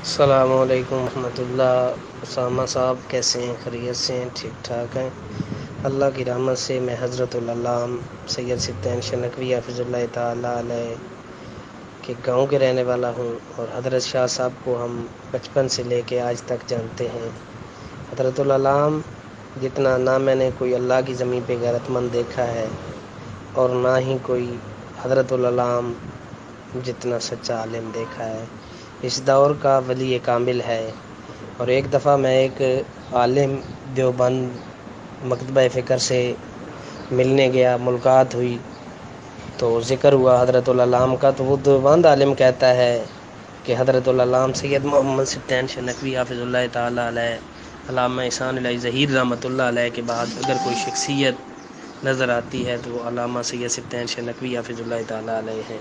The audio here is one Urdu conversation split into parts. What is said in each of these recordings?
السلام علیکم ورحمۃ اللہ۔ اسامہ صاحب کیسے ہیں؟ خیریت سے ہیں؟ ٹھیک ٹھاک ہیں؟ اللہ کی رحمت سے میں حضرت العلام سید سبطین شنقوی حافظ اللہ تعالیٰ علیہ کے گاؤں کے رہنے والا ہوں، اور حضرت شاہ صاحب کو ہم بچپن سے لے کے آج تک جانتے ہیں۔ حضرت العلام جتنا نہ میں نے کوئی اللہ کی زمین پہ غیرت مند دیکھا ہے، اور نہ ہی کوئی حضرت العلام جتنا سچا عالم دیکھا ہے۔ اس دور کا ولی کامل ہے۔ اور ایک دفعہ میں ایک عالم دیوبند مکتبہ فکر سے ملنے گیا، ملاقات ہوئی تو ذکر ہوا حضرت العلام کا، تو وہ دیوبند عالم کہتا ہے کہ حضرت العلام سید محمد سبطین شنقوی حافظ اللہ تعالیٰ علیہ، علامہ احسان علیہ ظہیر رحمۃ اللہ علیہ کے بعد اگر کوئی شخصیت نظر آتی ہے تو وہ علامہ سید سبطین شنقوی حافظ اللہ تعالیٰ علیہ ہیں۔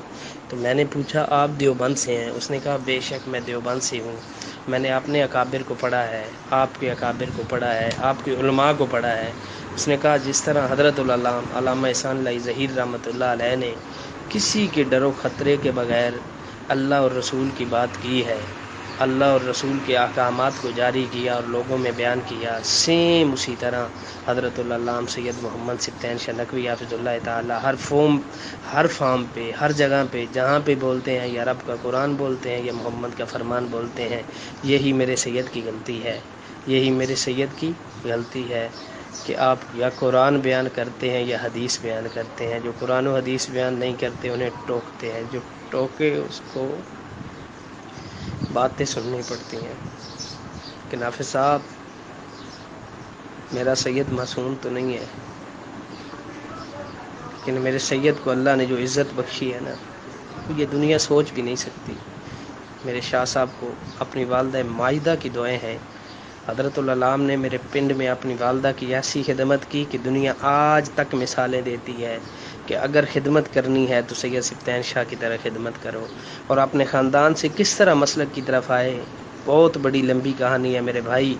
تو میں نے پوچھا آپ دیوبند سے ہیں؟ اس نے کہا بے شک میں دیوبند سے ہوں، میں نے اپنے اکابر کو پڑھا ہے، آپ کے اکابر کو پڑھا ہے، آپ کے علماء کو پڑھا ہے۔ اس نے کہا جس طرح حضرت العلام علامہ احسان علیہ ظہیر رحمۃ اللہ علیہ نے کسی کے ڈر و خطرے کے بغیر اللہ اور رسول کی بات کی ہے، اللہ اور رسول کے احکامات کو جاری کیا اور لوگوں میں بیان کیا، سیم اسی طرح حضرت العلام سید محمد سبطین شنقوی حافظ اللہ تعالیٰ ہر فارم پہ، ہر جگہ پہ جہاں پہ بولتے ہیں یا رب کا قرآن بولتے ہیں یا محمد کا فرمان بولتے ہیں، یہی میرے سید کی غلطی ہے، یہی میرے سید کی غلطی ہے کہ آپ یا قرآن بیان کرتے ہیں یا حدیث بیان کرتے ہیں۔ جو قرآن و حدیث بیان نہیں کرتے انہیں ٹوکتے ہیں، جو ٹوکے اس کو باتیں سننی پڑتی ہیں کہ نافذ صاحب میرا سید معصوم تو نہیں ہے، لیکن میرے سید کو اللہ نے جو عزت بخشی ہے نا، یہ دنیا سوچ بھی نہیں سکتی۔ میرے شاہ صاحب کو اپنی والدہ ماجدہ کی دعائیں ہیں۔ حضرت العلام نے میرے پنڈ میں اپنی والدہ کی ایسی خدمت کی کہ دنیا آج تک مثالیں دیتی ہے کہ اگر خدمت کرنی ہے تو سید سبطین شاہ کی طرح خدمت کرو۔ اور اپنے خاندان سے کس طرح مسلک کی طرف آئے، بہت بڑی لمبی کہانی ہے میرے بھائی،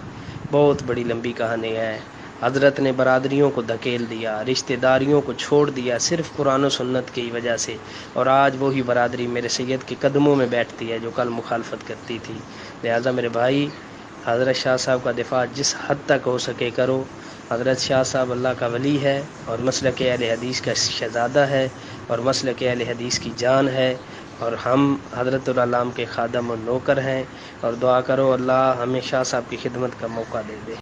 بہت بڑی لمبی کہانی ہے۔ حضرت نے برادریوں کو دھکیل دیا، رشتہ داریوں کو چھوڑ دیا صرف قرآن و سنت کی وجہ سے، اور آج وہی برادری میرے سید کے قدموں میں بیٹھتی ہے جو کل مخالفت کرتی تھی۔ لہٰذا میرے بھائی حضرت شاہ صاحب کا دفاع جس حد تک ہو سکے کرو۔ حضرت شاہ صاحب اللہ کا ولی ہے اور مسلک اہل حدیث کا شہزادہ ہے اور مسلک اہل حدیث کی جان ہے، اور ہم حضرت العلام کے خادم و نوکر ہیں، اور دعا کرو اللہ ہمیں شاہ صاحب کی خدمت کا موقع دے دے۔